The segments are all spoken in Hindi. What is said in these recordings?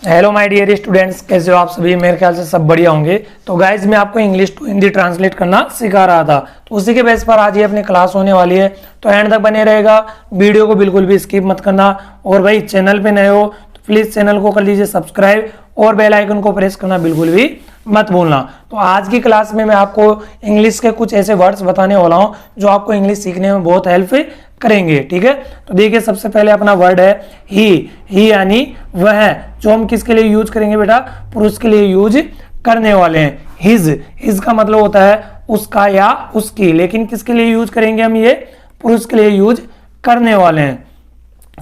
हेलो माय डियर स्टूडेंट्स, कैसे हो आप सभी। मेरे ख्याल से सब बढ़िया होंगे। तो गाइज मैं आपको इंग्लिश टू हिंदी ट्रांसलेट करना सिखा रहा था, तो उसी के बेस पर आज ये अपनी क्लास होने वाली है। तो एंड तक बने रहेगा, वीडियो को बिल्कुल भी स्किप मत करना। और भाई चैनल पे नए हो तो प्लीज़ चैनल को कर लीजिए सब्सक्राइब और बेल आइकन को प्रेस करना बिल्कुल भी मत भूलना। तो आज की क्लास में मैं आपको इंग्लिश के कुछ ऐसे वर्ड्स बताने वाला हूँ जो आपको इंग्लिश सीखने में बहुत हेल्प करेंगे। ठीक है, तो देखिए सबसे पहले अपना वर्ड है ही यानी वह, जो हम किसके लिए यूज करेंगे बेटा, पुरुष के लिए यूज करने वाले हैं। हिज का मतलब होता है उसका या उसकी, लेकिन किसके लिए यूज करेंगे हम, ये पुरुष के लिए यूज करने वाले हैं।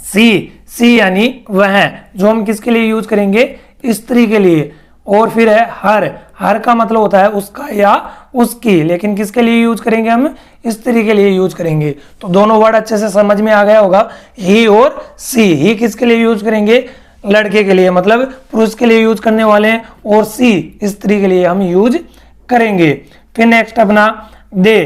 सी यानी वह, जो हम किसके लिए यूज करेंगे, स्त्री के लिए। और फिर है हर का मतलब होता है उसका या उसकी, लेकिन किसके लिए यूज करेंगे हम, स्त्री के लिए यूज करेंगे। तो दोनों वर्ड अच्छे से समझ में आ गया होगा, ही और सी। ही किसके लिए यूज करेंगे, लड़के के लिए, मतलब पुरुष के लिए यूज करने वाले हैं, और सी स्त्री के लिए हम यूज करेंगे। फिर नेक्स्ट अपना दे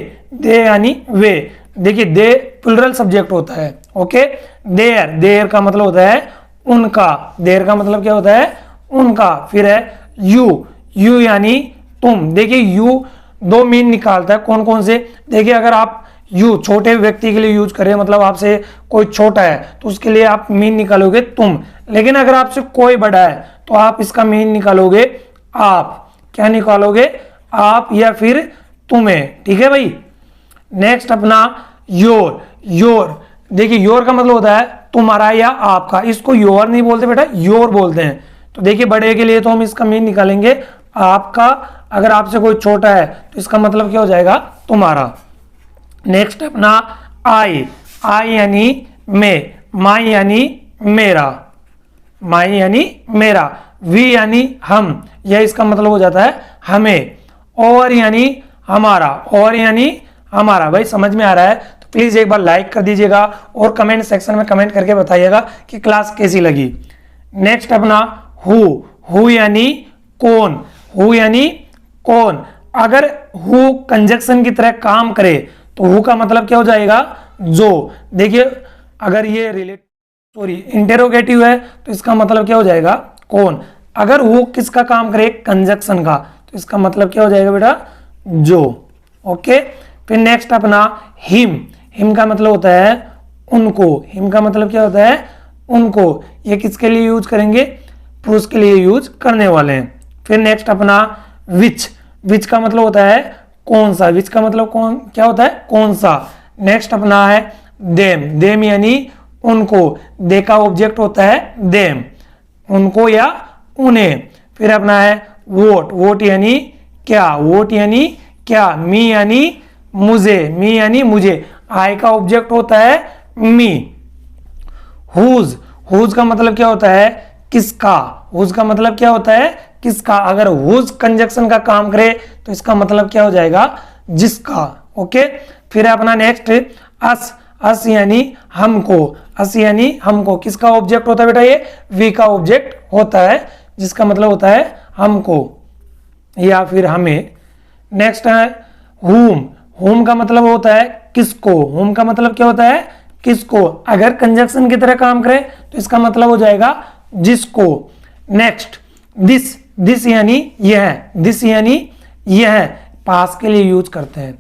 यानी वे। देखिए दे प्लुरल सब्जेक्ट होता है। ओके, देयर का मतलब होता है उनका। देयर का मतलब क्या होता है, उनका। फिर है यू यानी तुम। देखिए यू दो मीन निकालता है, कौन कौन से। देखिए अगर आप यू छोटे व्यक्ति के लिए यूज करें, मतलब आपसे कोई छोटा है तो उसके लिए आप मीन निकालोगे तुम, लेकिन अगर आपसे कोई बड़ा है तो आप इसका मीन निकालोगे आप। क्या निकालोगे, आप या फिर तुम्हें। ठीक है भाई। नेक्स्ट अपना योर। देखिए योर का मतलब होता है तुम्हारा या आपका। इसको योर नहीं बोलते बेटा, योर बोलते हैं। तो देखिए बड़े के लिए तो हम इसका मीन निकालेंगे आपका, अगर आपसे कोई छोटा है तो इसका मतलब क्या हो जाएगा, तुम्हारा। नेक्स्ट अपना आई यानी मैं, माई यानी मेरा, माई यानी मेरा। वी यानी हम, यह इसका मतलब हो जाता है हमें। और यानी हमारा, और यानी हमारा। भाई समझ में आ रहा है तो प्लीज एक बार लाइक कर दीजिएगा और कमेंट सेक्शन में कमेंट करके बताइएगा कि क्लास कैसी लगी। नेक्स्ट अपना हु यानी कौन, हु यानी कौन। अगर हु कंजक्शन की तरह काम करे तो हु का मतलब क्या हो जाएगा, जो। देखिए अगर ये इंटेरोगेटिव है तो इसका मतलब क्या हो जाएगा, कौन। अगर हु किसका काम करे, कंजक्शन का, तो इसका मतलब क्या हो जाएगा बेटा, जो। ओके, फिर नेक्स्ट अपना हिम का मतलब होता है उनको। हिम का मतलब क्या होता है, उनको। ये किसके लिए यूज करेंगे, पुरुष के लिए यूज करने वाले हैं। फिर नेक्स्ट अपना विच का मतलब होता है कौन सा। विच का मतलब कौन, क्या होता है, कौन सा। नेक्स्ट अपना है देम यानी उनको। दे का ऑब्जेक्ट होता है देम, उनको या उन्हें। फिर अपना है वोट यानी क्या, वोट यानी क्या। मी यानी मुझे। आई का ऑब्जेक्ट होता है मी। हुज का मतलब क्या होता है, किसका। हुज का मतलब क्या होता है, किसका। अगर हुज कंजक्शन का काम करे तो इसका मतलब क्या हो जाएगा, जिसका। ओके, फिर अपना नेक्स्ट अस यानी हमको। अस यानी हमको, किसका ऑब्जेक्ट होता है बेटा, ये वी का ऑब्जेक्ट होता है, जिसका मतलब होता है हमको या फिर हमें। नेक्स्ट है होम का मतलब होता है किसको। होम का मतलब क्या होता है, किसको। अगर कंजक्शन की तरह काम करे तो इसका मतलब हो जाएगा जिसको। नेक्स्ट दिस यानी यह। दिस यानी यह, पास के लिए यूज करते हैं।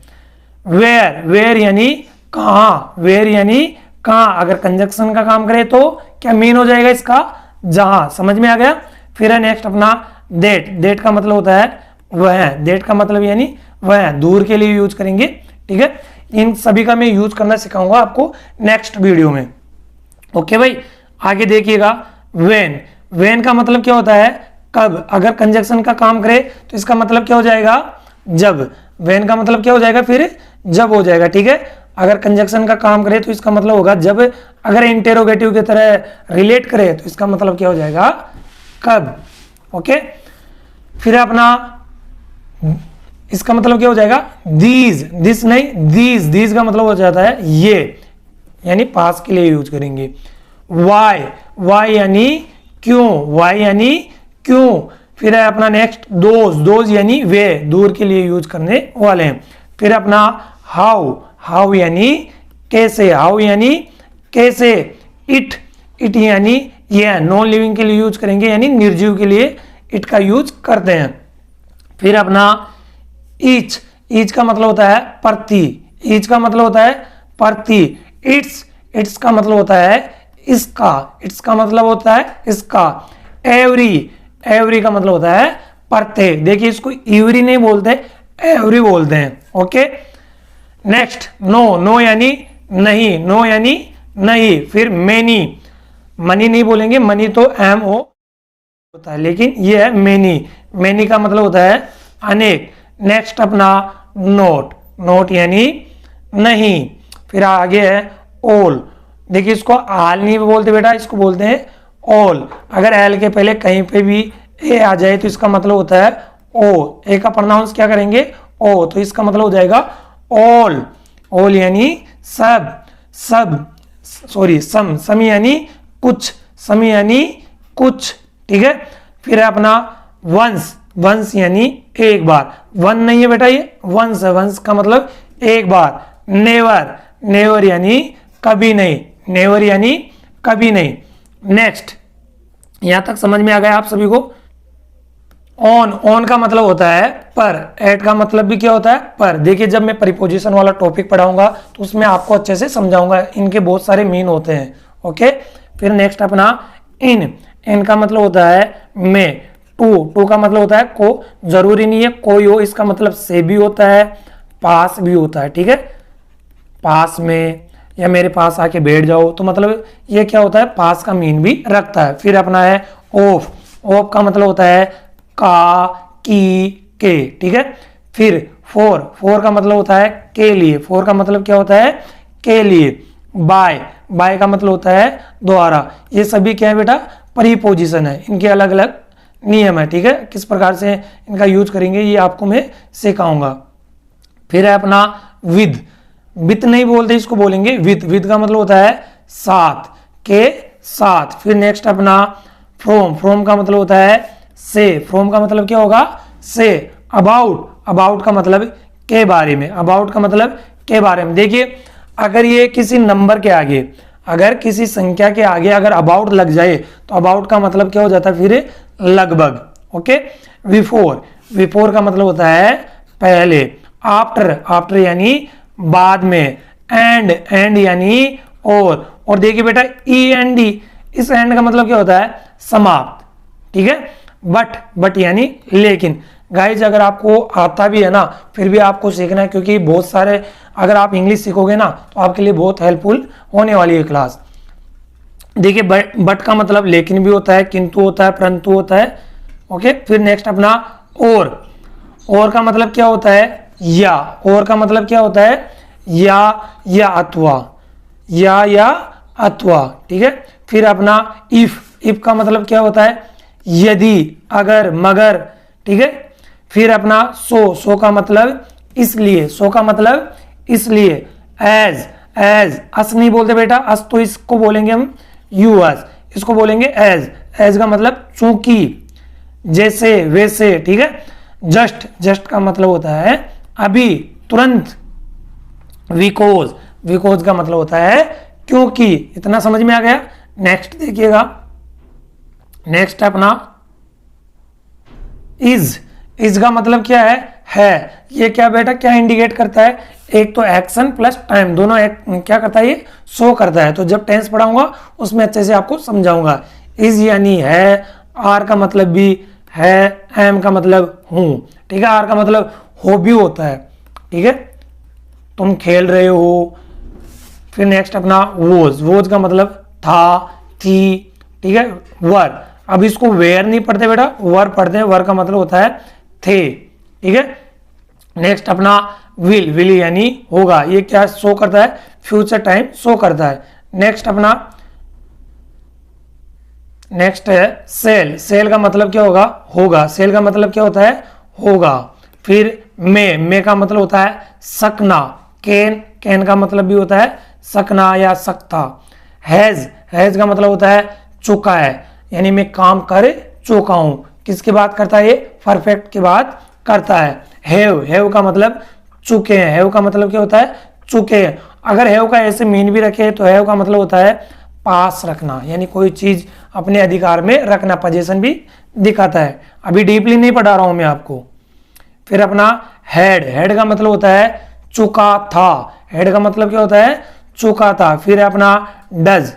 वेयर यानी कहाँ। वेयर यानी कहाँ, अगर कंजक्शन का काम करे तो क्या मीन हो जाएगा इसका, जहां। समझ में आ गया। फिर है नेक्स्ट अपना डेट का मतलब होता है वह। डेट का मतलब यानी वह, दूर के लिए यूज करेंगे। ठीक है, इन सभी का मैं यूज करना सिखाऊंगा आपको नेक्स्ट वीडियो में। ओके भाई, आगे देखिएगा वेन का मतलब क्या होता है, कब। अगर कंजक्शन का काम करे तो इसका मतलब क्या हो जाएगा, जब। वेन का मतलब क्या हो जाएगा, फिर जब हो जाएगा। ठीक है, अगर कंजक्शन का काम करे तो इसका मतलब होगा जब। अगर इंटेरोगेटिव की तरह रिलेट करे तो इसका मतलब क्या हो जाएगा, कब। ओके, फिर अपना इसका मतलब क्या हो जाएगा, दिस नहीं, दीज का मतलब हो जाता है ये, यानी पास के लिए यूज करेंगे। वाई यानी क्यों। वाई यानी क्यों। फिर है अपना नेक्स्ट दोज यानी वे, दूर के लिए यूज करने वाले हैं। फिर अपना हाउ यानी कैसे। हाउ यानी कैसे। इट यानी ये नॉन लिविंग के लिए यूज करेंगे, यानी निर्जीव के लिए इट का यूज करते हैं। फिर अपना ईच, ईच का मतलब होता है प्रति, ईच का मतलब होता है प्रति। इट्स, इट्स का मतलब होता है इसका, इट्स का मतलब होता है इसका। एवरी, एवरी का मतलब होता है प्रत्येक। देखिए इसको एवरी नहीं बोलते, एवरी बोलते हैं। ओके, नेक्स्ट नो, नो यानी नहीं, नो यानी नहीं। फिर मेनी, मनी नहीं बोलेंगे, मनी तो एम ओ होता है, लेकिन ये है मेनी, मेनी का मतलब होता है अनेक। नेक्स्ट अपना नोट, नोट यानी नहीं। फिर आगे है ऑल, देखिए इसको आल नहीं बोलते बेटा, इसको बोलते हैं ऑल। अगर एल के पहले कहीं पे भी ए आ जाए तो इसका मतलब होता है ओ, ए का प्रोनाउंस क्या करेंगे ओ, तो इसका मतलब हो जाएगा ऑल। ऑल यानी सब, सब सॉरी सम, सम यानी कुछ, सम यानी कुछ, ठीक है। फिर है अपना वंस, वंस यानी एक बार, वन नहीं है बेटा ये वंस है, वंस का मतलब एक बार। नेवर, नेवर यानी कभी नहीं, नेवर यानी कभी नहीं। नेक्स्ट, यहां तक समझ में आ गया आप सभी को। ऑन, ऑन का मतलब होता है पर, एट का मतलब भी क्या होता है पर। देखिए जब मैं प्रीपोजिशन वाला टॉपिक पढ़ाऊंगा तो उसमें आपको अच्छे से समझाऊंगा, इनके बहुत सारे मीन होते हैं। ओके, फिर नेक्स्ट अपना इन, इन का मतलब होता है में। टू, टू का मतलब होता है को, जरूरी नहीं है कोई हो, इसका मतलब से भी होता है, पास भी होता है, ठीक है। पास में या मेरे पास आके बैठ जाओ, तो मतलब ये क्या होता है पास का मीन भी रखता है। फिर अपना है ऑफ, ऑफ का मतलब होता है का, की, के, ठीक है। फिर फोर, फोर का मतलब होता है के लिए, फोर का मतलब क्या होता है के लिए। बाय, बाय का मतलब होता है द्वारा। ये सभी क्या है बेटा प्रीपोजिशन है, इनके अलग अलग नियम है, ठीक है। किस प्रकार से इनका यूज करेंगे ये आपको मैं सिखाऊंगा। फिर है अपना विद, विद नहीं बोलते इसको बोलेंगे विद, विद का मतलब होता है साथ, के साथ। फिर नेक्स्ट अपना फ्रॉम, फ्रॉम का मतलब होता है से, फ्रॉम का मतलब क्या होगा से। अबाउट, अबाउट का मतलब के बारे में, अबाउट का मतलब के बारे में। देखिए अगर ये किसी नंबर के आगे, अगर किसी संख्या के आगे अगर अबाउट लग जाए तो अबाउट का मतलब क्या हो जाता है फिर लगभग। ओके, बिफोर, बिफोर का मतलब होता है पहले। आफ्टर, आफ्टर यानी बाद में। एंड, एंड यानी और देखिए बेटा ई एंड डी, इस एंड का मतलब क्या होता है समाप्त, ठीक है। बट, बट यानी लेकिन। गाइज अगर आपको आता भी है ना फिर भी आपको सीखना है, क्योंकि बहुत सारे अगर आप इंग्लिश सीखोगे ना तो आपके लिए बहुत हेल्पफुल होने वाली है क्लास। देखिए बट का मतलब लेकिन भी होता है, किंतु होता है, परंतु होता है। ओके, फिर नेक्स्ट अपना और का मतलब क्या होता है या, और का मतलब क्या होता है या अथवा, या अथवा, ठीक है। फिर अपना इफ का मतलब क्या होता है यदि, अगर, मगर, ठीक है। फिर अपना सो का मतलब इसलिए, सो का मतलब इसलिए। एज, एज अस नहीं बोलते बेटा, अस तो इसको बोलेंगे हम यू अस, इसको बोलेंगे एज, एज का मतलब चूंकि, जैसे, वैसे, ठीक है। जस्ट, जस्ट का मतलब होता है अभी, तुरंत। बिकॉज, बिकॉज का मतलब होता है क्योंकि। इतना समझ में आ गया। नेक्स्ट देखिएगा, नेक्स्ट अपना इज का मतलब क्या है। ये क्या बेटा क्या इंडिकेट करता है, एक तो एक्शन प्लस टाइम दोनों क्या करता है ये शो करता है। तो जब टेंस पढ़ाऊंगा उसमें अच्छे से आपको समझाऊंगा। इज यानी है, आर का मतलब भी है, एम का मतलब हूं, ठीक है। आर का मतलब हो भी होता है, ठीक है, तुम खेल रहे हो। फिर नेक्स्ट अपना वोज, वोज का मतलब था, थी, ठीक है। वर, अब इसको वेयर नहीं पढ़ते बेटा, वर पढ़ते हैं। वर का मतलब होता है थे, ठीक है। नेक्स्ट अपना विल, विल यानी होगा। ये क्या शो करता है फ्यूचर टाइम शो करता है। नेक्स्ट अपना नेक्स्ट है सेल, सेल का मतलब क्या होगा होगा, सेल का मतलब क्या होता है होगा। फिर मे का मतलब होता है सकना। कैन, कैन का मतलब भी होता है सकना या सकता। हैज, हैज का मतलब होता है चुका है, यानी मैं काम कर चुका हूं। किसकी बात करता है ये परफेक्ट की बात करता है। हैव, हैव का मतलब चुके हैं, हैव का मतलब क्या होता है चुके हैं। अगर हैव का ऐसे मीन भी रखे तो हैव का मतलब होता है पास रखना, यानी कोई चीज अपने अधिकार में रखना, पोजीशन भी दिखाता है। अभी डीपली नहीं पढ़ा रहा हूं मैं आपको। फिर अपना हेड, हेड का मतलब होता है चुका था, हेड का मतलब क्या होता है, चुका था। फिर अपना डज,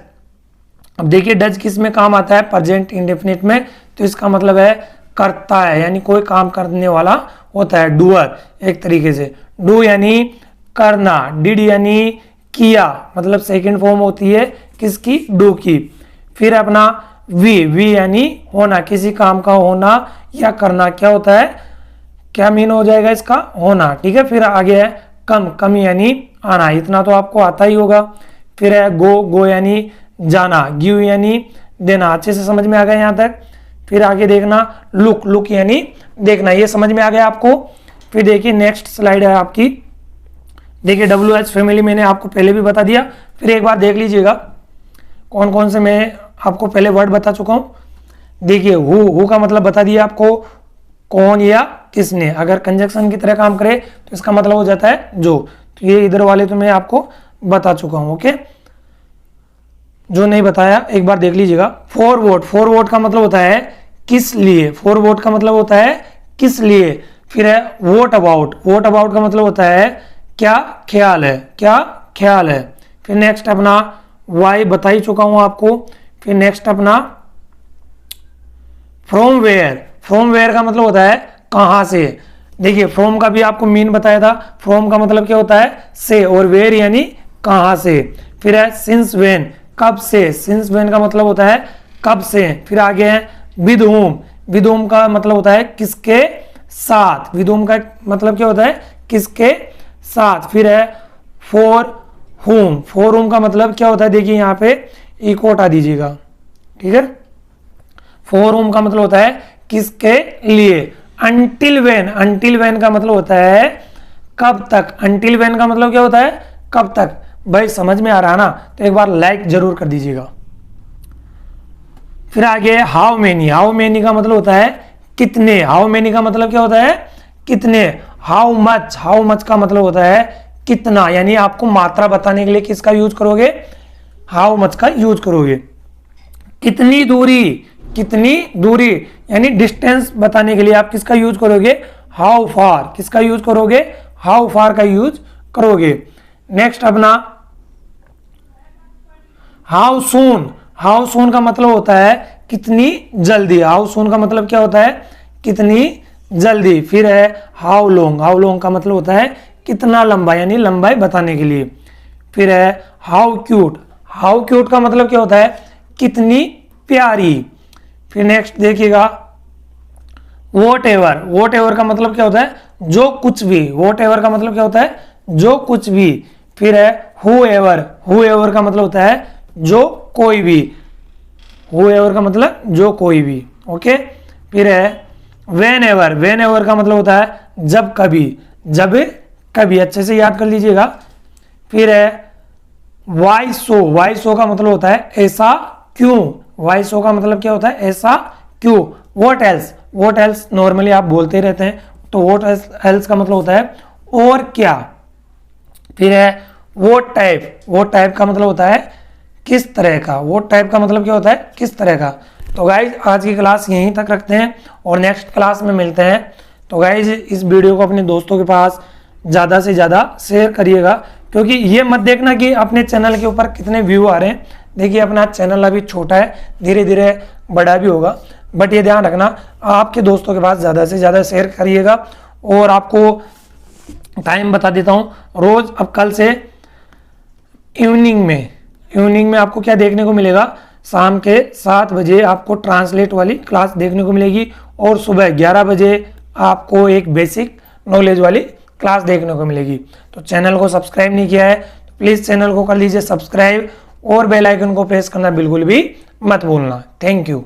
अब देखिए डज किस में काम आता है, प्रेजेंट इंडेफिनिट में, तो इसका मतलब है करता है, यानी कोई काम करने वाला होता है, डूअर एक तरीके से। डू यानी करना, डिड यानी किया, मतलब सेकंड फॉर्म होती है किसकी, डू की। फिर अपना वी यानी होना, किसी काम का होना या करना, क्या होता है, क्या मीन हो जाएगा इसका, होना, ठीक है। फिर आगे है कम यानी आना, इतना तो आपको आता ही होगा। फिर है गो यानी जाना, गिव यानी देना, अच्छे से समझ में आ गया यहाँ तक। फिर आगे देखना लुक यानी देखना, ये समझ में आ गया आपको। फिर देखिए नेक्स्ट स्लाइड है आपकी, देखिए WH फैमिली मैंने आपको पहले भी बता दिया, फिर एक बार देख लीजिएगा कौन कौन से मैं आपको पहले वर्ड बता चुका हूं। देखिए हु का मतलब बता दिया आपको, कौन या किसने, अगर कंजक्शन की तरह काम करे तो इसका मतलब हो जाता है जो, तो ये इधर वाले तो मैं आपको बता चुका हूं, ओके। जो नहीं बताया एक बार देख लीजिएगा। फॉरवर्ड का मतलब होता है किस लिए, फॉरवर्ड का मतलब होता है किस लिए। फिर है वोट अबाउट का मतलब होता है क्या ख्याल है, क्या ख्याल है। फिर नेक्स्ट अपना वाई बता ही चुका हूं आपको। फिर नेक्स्ट अपना फ्रॉम वेयर का मतलब होता है कहां से। देखिए फ्रॉम का भी आपको मीन बताया था, फ्रॉम का मतलब क्या होता है से, और वेयर यानी कहां से। फिर है सिंस व्हेन, कब से, सिंस व्हेन का मतलब होता है कब से। फिर आगे है विद होम का मतलब होता है किसके साथ, विद होम का मतलब क्या होता है किसके साथ। फिर है फॉर होम का मतलब क्या होता है, देखिए यहाँ पे इको हटा दीजिएगा, ठीक है। फॉर होम का मतलब होता है किसके लिए। अंटिल वेन का मतलब होता है कब तक, अंटिल वेन का मतलब क्या होता है कब तक। भाई समझ में आ रहा है ना, तो एक बार लाइक जरूर कर दीजिएगा। फिर आगे हाउ मेनी का मतलब होता है कितने, हाउ मेनी का मतलब क्या होता है कितने। हाउ मच का मतलब होता है कितना, यानी आपको मात्रा बताने के लिए किसका यूज करोगे, हाउ मच का यूज करोगे। कितनी दूरी यानी डिस्टेंस बताने के लिए आप किसका यूज करोगे, हाउ फार, किसका यूज करोगे, हाउ फार का यूज करोगे। नेक्स्ट अपना हाउ सून का मतलब होता है कितनी जल्दी, हाउ सून का मतलब क्या होता है कितनी जल्दी। फिर है हाउ लॉन्ग का मतलब होता है कितना लंबा, यानी लंबाई बताने के लिए। फिर है हाउ क्यूट का मतलब क्या होता है कितनी प्यारी। फिर नेक्स्ट देखिएगा वॉट एवर का मतलब क्या होता है जो कुछ भी, वॉट एवर का मतलब क्या होता है जो कुछ भी। फिर है हु एवर का मतलब होता है जो कोई भी, हु एवर का मतलब जो कोई भी, ओके। फिर है वेन एवर का मतलब होता है जब कभी, अच्छे से याद कर लीजिएगा। फिर है वाई सो का मतलब होता है ऐसा क्यों, वाई सो का मतलब क्या होता है ऐसा क्यों। वॉट एल्स नॉर्मली आप बोलते रहते हैं, तो वॉट एल्स का मतलब होता है और क्या। फिर है वॉट टाइप का मतलब होता है किस तरह का, वॉट टाइप का मतलब क्या होता है किस तरह का। तो गाइज आज की क्लास यहीं तक रखते हैं और नेक्स्ट क्लास में मिलते हैं। तो गाइज इस वीडियो को अपने दोस्तों के पास ज़्यादा से ज़्यादा शेयर करिएगा, क्योंकि ये मत देखना कि अपने चैनल के ऊपर कितने व्यू आ रहे हैं। देखिए अपना चैनल अभी छोटा है, धीरे धीरे बड़ा भी होगा, बट ये ध्यान रखना आपके दोस्तों के पास ज़्यादा से ज़्यादा शेयर करिएगा। और आपको टाइम बता देता हूँ, रोज़ अब कल से इवनिंग में आपको क्या देखने को मिलेगा, शाम के 7 बजे आपको ट्रांसलेट वाली क्लास देखने को मिलेगी और सुबह 11 बजे आपको एक बेसिक नॉलेज वाली क्लास देखने को मिलेगी। तो चैनल को सब्सक्राइब नहीं किया है तो प्लीज़ चैनल को कर लीजिए सब्सक्राइब और बेल आइकन को प्रेस करना बिल्कुल भी मत भूलना। Thank you.